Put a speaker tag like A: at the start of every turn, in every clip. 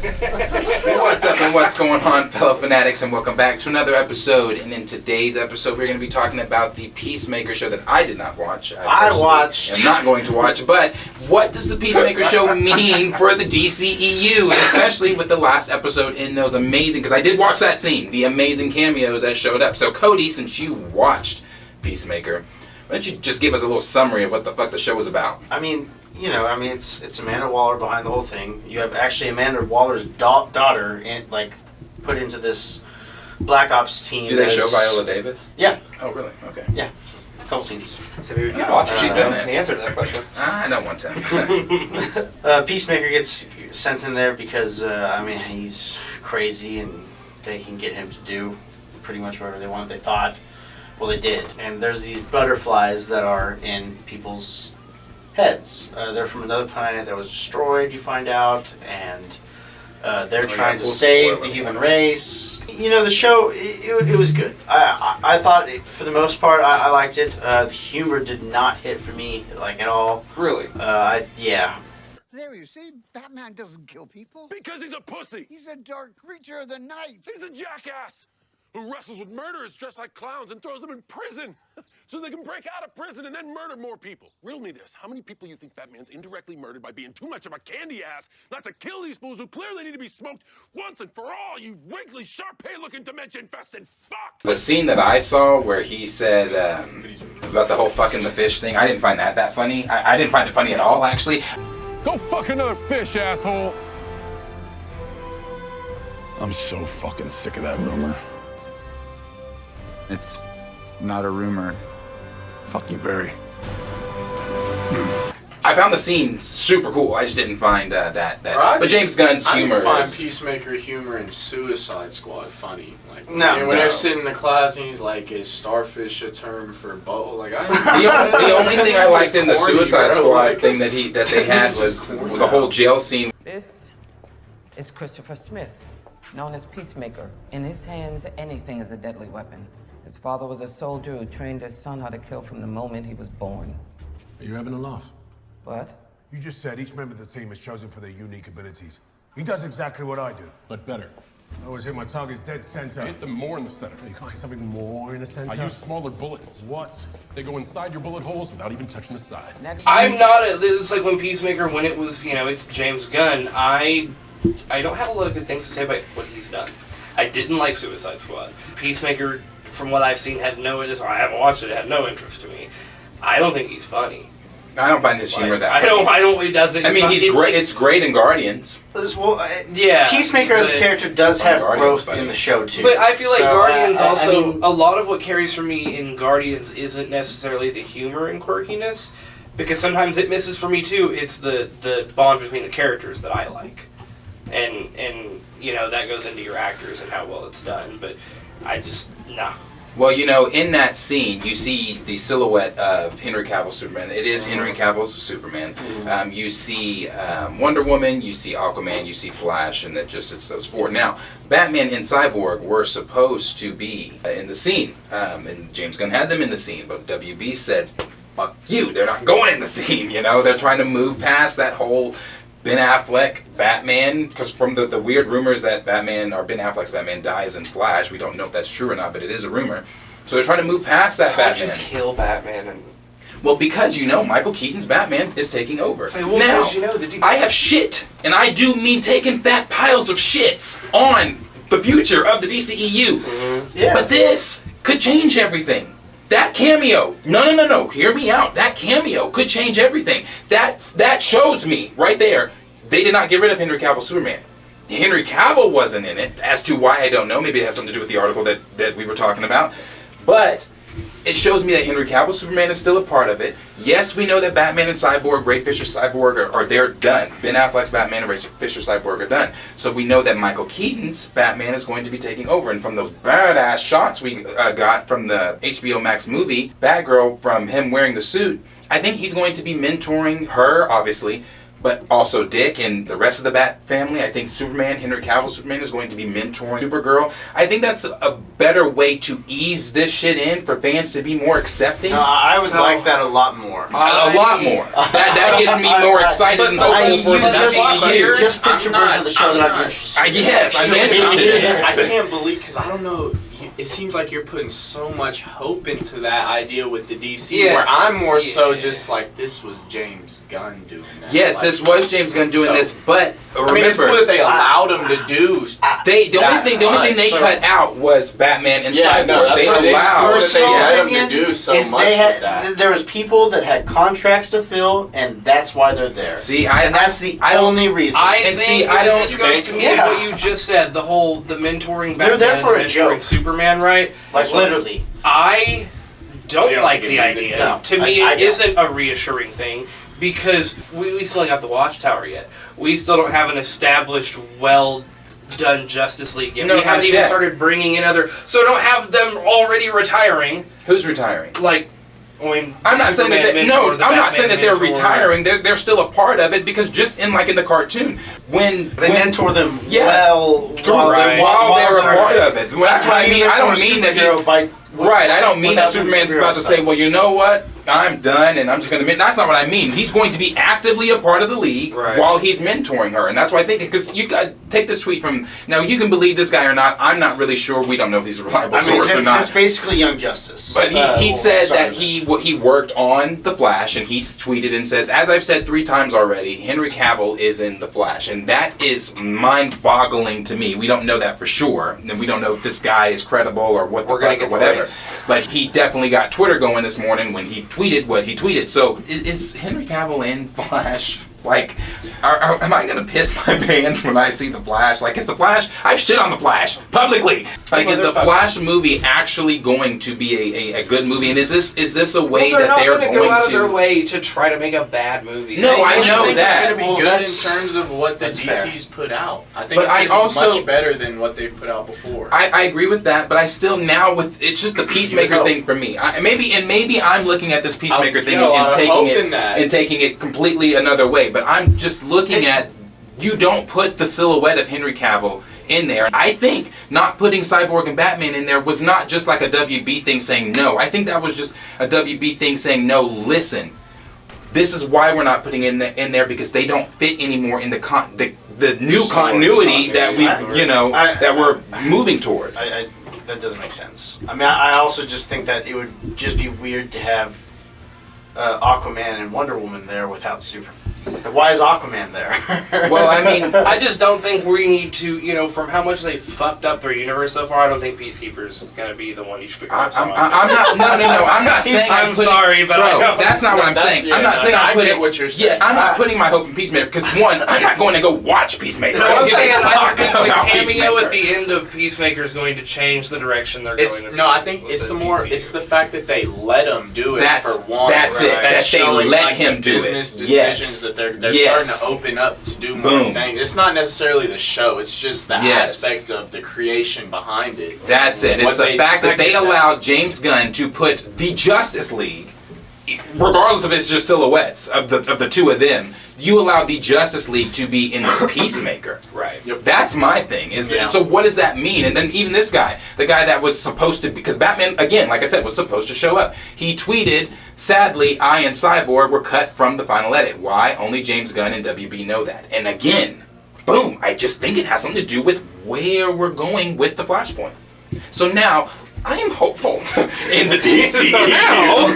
A: What's up and what's going on, fellow fanatics, and welcome back to another episode. And in today's episode, we're going to be talking about the Peacemaker show that I did not watch.
B: I watched.
A: I'm not going to watch, but what does the Peacemaker show mean for the DCEU, especially with the last episode in those amazing, because I did watch that scene, the amazing cameos that showed up. So Cody, since you watched Peacemaker, why don't you just give us a little summary of what the fuck the show was about?
B: It's Amanda Waller behind the whole thing. You have actually Amanda Waller's daughter put into this Black Ops team.
A: Do they show Viola Davis?
B: Yeah.
A: Oh, really? Okay.
B: Yeah. A couple scenes.
C: So maybe we can watch
A: she's in it.
C: the answer to that question.
A: I don't want to.
B: Peacemaker gets sent in there because, he's crazy and they can get him to do pretty much whatever they want. They thought. Well, they did. And there's these butterflies that are in people's heads. They're from another planet that was destroyed, you find out, and they're trying to save the human race. You know, the show, it was good. I thought, for the most part, I liked it. The humor did not hit for me, at all.
C: Really?
B: Yeah.
D: There, you see, Batman doesn't kill people.
E: Because he's a pussy.
D: He's a dark creature of the night.
E: He's a jackass who wrestles with murderers dressed like clowns and throws them in prison so they can break out of prison and then murder more people. Riddle me this. How many people you think Batman's indirectly murdered by being too much of a candy ass not to kill these fools who clearly need to be smoked once and for all, you wrinkly, Shar-Pei-looking dementia-infested fuck?
A: The scene that I saw where he said about the whole fucking the fish thing, I didn't find that funny. I didn't find it funny at all, actually.
E: Go fuck another fish, asshole.
F: I'm so fucking sick of that rumor.
G: It's not a rumor.
F: Fuck you, Barry.
A: I found the scene super cool. I just didn't find that. But James Gunn's humor
H: I didn't find
A: is...
H: Peacemaker humor and Suicide Squad funny. When
A: No.
H: they're sitting in the class and he's like, "Is starfish a term for boat?" Like, I
A: the only thing I liked in the
H: Corny,
A: Suicide
H: bro.
A: Squad thing that they had was the whole jail scene.
I: This is Christopher Smith, known as Peacemaker. In his hands, anything is a deadly weapon. His father was a soldier who trained his son how to kill from the moment he was born.
F: Are you having a laugh?
I: What?
F: You just said each member of the team is chosen for their unique abilities. He does exactly what I do. But better. I always hit my targets dead center.
E: I hit them more in the center.
F: You can't hit something more in the center?
E: I use smaller bullets.
F: What?
E: They go inside your bullet holes without even touching the side.
C: I'm not. It's like when Peacemaker, when it was, it's James Gunn. I don't have a lot of good things to say about what he's done. I didn't like Suicide Squad. Peacemaker, from what I've seen, had no interest. I haven't watched it. It had no interest to me. I don't think he's funny.
A: I don't find his humor that
C: I don't. He doesn't.
A: I mean, he's great. It's great in Guardians.
C: Yeah.
B: Peacemaker as a character does have growth in the show, too.
C: But I feel like Guardians
B: also...
C: a lot of what carries for me in Guardians isn't necessarily the humor and quirkiness, because sometimes it misses for me, too. It's the bond between the characters that I like. And that goes into your actors and how well it's done, but I just, nah.
A: Well, in that scene, you see the silhouette of Henry Cavill's Superman. It is Henry Cavill's Superman. You see Wonder Woman, you see Aquaman, you see Flash, and it's those four. Now, Batman and Cyborg were supposed to be in the scene, and James Gunn had them in the scene, but WB said, fuck you, they're not going in the scene, They're trying to move past that whole Ben Affleck Batman, because from the weird rumors that Ben Affleck's Batman dies in Flash, we don't know if that's true or not, but it is a rumor. So they're trying to move past that Batman.
C: How'd you kill Batman?
A: Well, because Michael Keaton's Batman is taking over.
C: Now,
A: I have shit, and I do mean taking fat piles of shits on the future of the DCEU.
B: Yeah.
A: But this could change everything. That cameo, no, hear me out. That cameo could change everything. That shows me, right there, they did not get rid of Henry Cavill's Superman. Henry Cavill wasn't in it, as to why I don't know. Maybe it has something to do with the article that we were talking about. But it shows me that Henry Cavill's Superman is still a part of it. Yes, we know that Batman and Cyborg, Ray Fisher's Cyborg, they're done. Ben Affleck's Batman and Ray Fisher's Cyborg are done. So we know that Michael Keaton's Batman is going to be taking over. And from those badass shots we got from the HBO Max movie, Batgirl, from him wearing the suit, I think he's going to be mentoring her, obviously, but also Dick and the rest of the Bat family. I think Henry Cavill Superman is going to be mentoring Supergirl. I think that's a better way to ease this shit in for fans to be more accepting.
B: No, I would like that a lot more.
A: A lot more. That gets me more excited and hopeful for the DCEU.
B: Just picture version of the show that I'm interested in.
A: Yes, I'm interested in.
H: I can't believe, because I don't know, it seems like you're putting so much hope into that idea with the DC, where I'm more so just like, this was James Gunn doing that.
A: Yes,
H: like,
A: this was James Gunn doing this, but remember,
H: I mean, it's cool that they allowed him to do.
A: The only thing they cut out was Batman and Cyborg.
H: No,
A: they allowed
H: them to do so much with that.
B: There was people that had contracts to fill, and that's why they're there.
A: See,
B: and that's the only reason.
C: This goes to me what you just said. The mentoring Batman,
B: they're there for a
C: mentoring
B: joke.
C: Superman, right?
B: Like literally.
C: I don't like the idea.
B: No,
C: to me, it isn't a reassuring thing because we still got the Watchtower yet. We still don't have an established, well-done Justice League yet. We haven't even started bringing in so don't have them already retiring.
A: Who's retiring?
C: I'm
A: not saying that they're retiring. They're still a part of it because just in the cartoon, when
B: they mentor them while
A: they're a part of it. That's what I mean. I don't mean that I don't mean that Superman's about to say, well, you know what? I'm done, and I'm just going to... That's not what I mean. He's going to be actively a part of the league while he's mentoring her, and that's why I think... Because you got take this tweet from... Now, you can believe this guy or not. I'm not really sure. We don't know if he's a reliable source or not.
B: That's basically Young Justice.
A: But he said that he worked on The Flash, and he tweeted and says, as I've said 3 times already, Henry Cavill is in The Flash, and that is mind-boggling to me. We don't know that for sure, and we don't know if this guy is credible or what the fuck or whatever. But he definitely got Twitter going this morning when he tweeted what he tweeted. So is Henry Cavill in Flash? Am I gonna piss my pants when I see The Flash? Is The Flash? I've shit on The Flash publicly. Is the Flash movie actually going to be a good movie? And is this a way that they're going to
C: go out of their way to try to make a bad movie?
A: No, I know that.
H: It's going to be good in terms of what the DC's put out. I think it's going to be much better than what they've put out before.
A: I agree with that, but I still it's just the Peacemaker thing for me. Maybe I'm looking at this Peacemaker thing and taking it completely another way. But I'm just looking at, you don't put the silhouette of Henry Cavill in there. I think not putting Cyborg and Batman in there was not just like a WB thing saying no. I think that was just a WB thing saying no, listen, this is why we're not putting in there because they don't fit anymore in the new continuity that that we're moving toward.
B: That doesn't make sense. I mean, I also just think that it would just be weird to have Aquaman and Wonder Woman there without Superman. Why is Aquaman there?
A: Well, I mean,
C: I just don't think we need to, from how much they fucked up their universe so far, I don't think Peacekeeper's going to be the one you should pick up on.
A: I'm not saying
C: I'm sorry, but I know.
A: That's not what I'm saying. I'm not saying I'm putting what you're saying. Yeah, I'm not putting my hope in Peacemaker because one, I'm not going to go watch Peacemaker.
C: I'm saying I think the cameo at the end of Peacemaker is going to change the direction they're going.
H: No, I think it's the fact that they let him do it for one.
A: That's it. That they let him do it.
H: Business decisions that they're starting to open up to do more things. It's not necessarily the show. It's just the aspect of the creation behind it.
A: That's it. It's the fact that they allowed James Gunn to put the Justice League, regardless of it's just silhouettes of the two of them, you allowed the Justice League to be in the Peacemaker.
C: Right.
A: Yep. That's my thing. So what does that mean? And then even this guy, the guy that was supposed to, because Batman, again, like I said, was supposed to show up. He tweeted, sadly, I and Cyborg were cut from the final edit. Why? Only James Gunn and WB know that. And again, boom, I just think it has something to do with where we're going with the Flashpoint. So now, I am hopeful in the DCEU.
C: So now,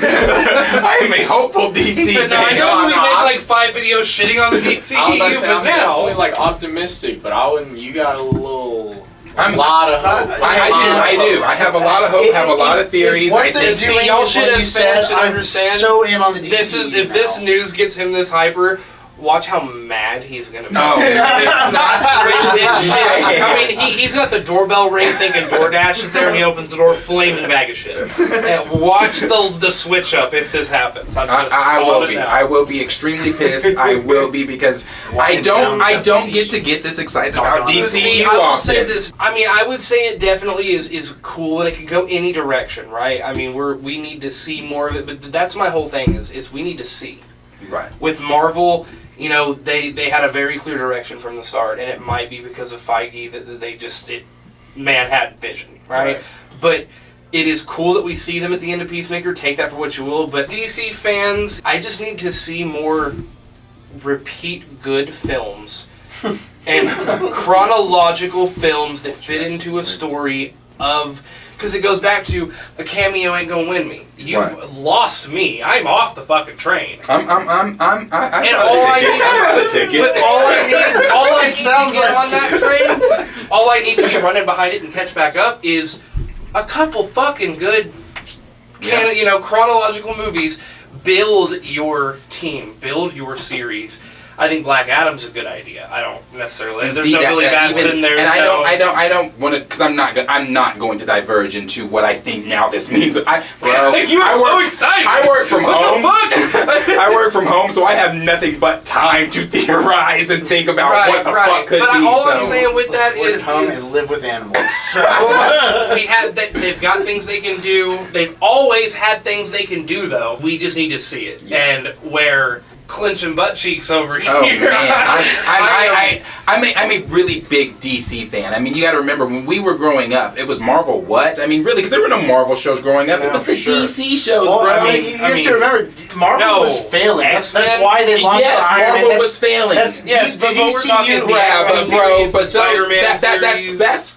A: I am a hopeful DC.
C: He said, I know we made 5 videos shitting on the DCEU,
H: I'm definitely optimistic, but you got a lot of hope.
A: I do. I have a lot of hope. Have a lot of theories.
B: I think
C: y'all should as fans should understand.
B: So in on the DCEU.
C: If this news gets him this hyper, watch how mad he's gonna be.
A: No, it's not
C: shit. I mean, he's got the doorbell ring thinking DoorDash is there, and he opens the door, flaming bag of shit. And watch the switch up if this happens.
A: I will be extremely pissed. I will be because I don't get to get this excited about DCEU.
C: I will say this. I mean, I would say it definitely is cool and it could go any direction, right? I mean, we need to see more of it, but that's my whole thing is we need to see.
A: Right.
C: With Marvel, You know, they had a very clear direction from the start, and it might be because of Feige that they just, man had vision, right? But it is cool that we see them at the end of Peacemaker, take that for what you will, but DC fans, I just need to see more repeat good films and chronological films that fit into a story of... Because it goes back to, the cameo ain't gonna win me. You've lost me. I'm off the fucking train.
A: I got a ticket.
C: But all I need to get on that train, all I need to be running behind it and catch back up is a couple fucking good, chronological movies. Build your team. Build your series. I think Black Adam's a good idea. I don't necessarily. There's no Billy Batson. There's
A: and I don't want to, because I'm not going to diverge into what I think now this means.
C: You are so excited.
A: I work from home.
C: What the fuck?
A: I work from home, so I have nothing but time to theorize and think about what the fuck could be.
C: All I'm saying with that is
B: live with animals. So.
C: They've got things they can do. They've always had things they can do, though. We just need to see it. Yeah. And where clenching butt cheeks over here.
A: Oh man, I'm a really big DC fan. I mean, you got to remember when we were growing up, it was Marvel. What? I mean, really, because there were no Marvel shows growing up. It was the DC shows, bro.
B: You have to remember, Marvel was failing. That's why they launched Iron Man.
A: Marvel was failing.
B: The DCEU,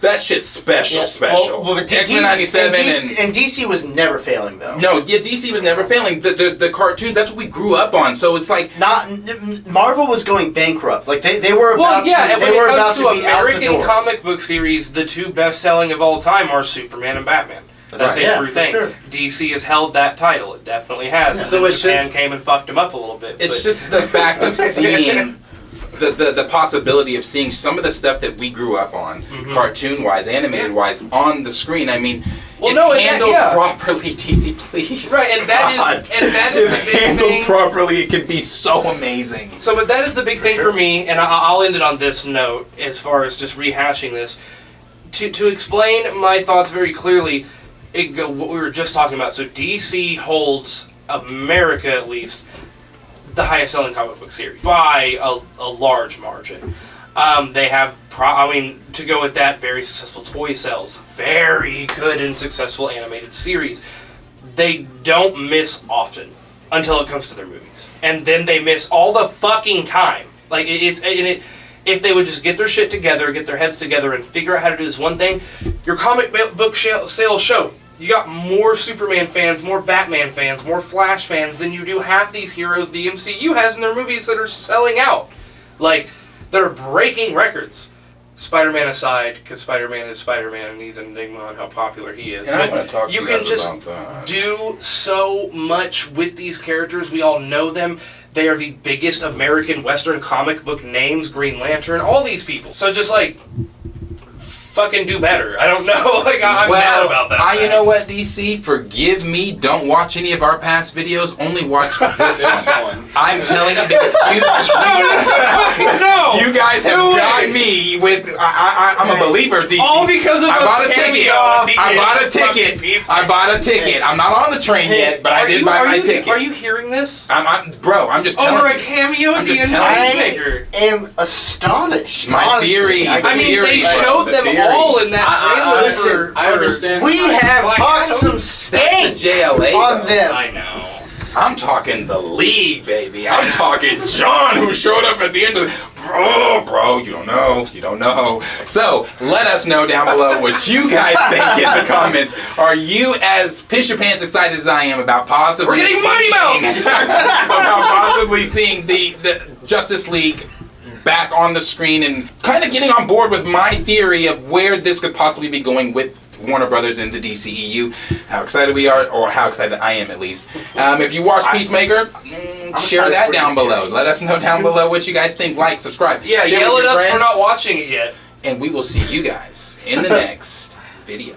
A: that shit's special. X-Men '97
B: and DC was never failing though.
A: No, yeah, DC was never failing. The cartoons, that's what we grew up on. So it's like
B: Marvel was going bankrupt. Like they were about
C: to. And when it comes to
B: be
C: American comic book series, the two best-selling of all time are Superman and Batman. That's a true thing. Sure. DC has held that title. It definitely has.
A: So it's
C: Japan came and fucked him up a little bit.
A: It's just the fact of seeing the possibility of seeing some of the stuff that we grew up on, cartoon-wise, animated-wise, on the screen. I mean, handled properly, DC, please.
C: Right, and that is the big
A: handled
C: thing.
A: Properly, it can be so amazing.
C: So, but that is the big thing for me, and I'll end it on this note, as far as just rehashing this. To explain my thoughts very clearly, what we were just talking about. So DC holds, America at least, the highest selling comic book series by a large margin. They have, to go with that, very successful toy sales, very good and successful animated series. They don't miss often until it comes to their movies, and then they miss all the fucking time. Like if they would just get their shit together, get their heads together, and figure out how to do this one thing, your comic book sales show. You got more Superman fans, more Batman fans, more Flash fans than you do half these heroes the MCU has in their movies that are selling out. Like, that are breaking records. Spider-Man aside, because Spider-Man is Spider-Man and he's an enigma on how popular he is.
A: And I want to talk to
C: you can just do so much with these characters. We all know them. They are the biggest American Western comic book names. Green Lantern, all these people. So just like, fucking do better. I don't know. Like, I'm mad about that.
A: You know what, DC? Forgive me. Don't watch any of our past videos. Only watch this one. I'm telling you, because you guys have got me with. I'm a believer of DC.
C: All because of
A: I bought a ticket. I bought a ticket. I'm not on the train yet, but I did buy my ticket.
C: Are you hearing this?
A: Bro, I'm just telling you.
C: Over a cameo at the end of Peacemaker.
B: I am astonished.
A: My theory.
C: I mean, they showed them all in that trailer.
B: Listen,
H: I understand.
B: We have talked some stank on them.
C: I know.
A: I'm talking the League, baby. I'm talking John, who showed up at the end of bro, you don't know. You don't know. So, let us know down below what you guys think in the comments. Are you as piss your pants excited as I am about possibly
C: We're getting Mighty Mouse!
A: about possibly seeing the Justice League back on the screen and kind of getting on board with my theory of where this could possibly be going with Warner Brothers and the DCEU. How excited we are, or how excited I am at least. If you watch Peacemaker, share that down below. Let us know down below what you guys think. Like, subscribe.
C: Yeah,
A: share
C: yell
A: with
C: at
A: your
C: us
A: friends,
C: for not watching it yet.
A: and we will see you guys in the next video.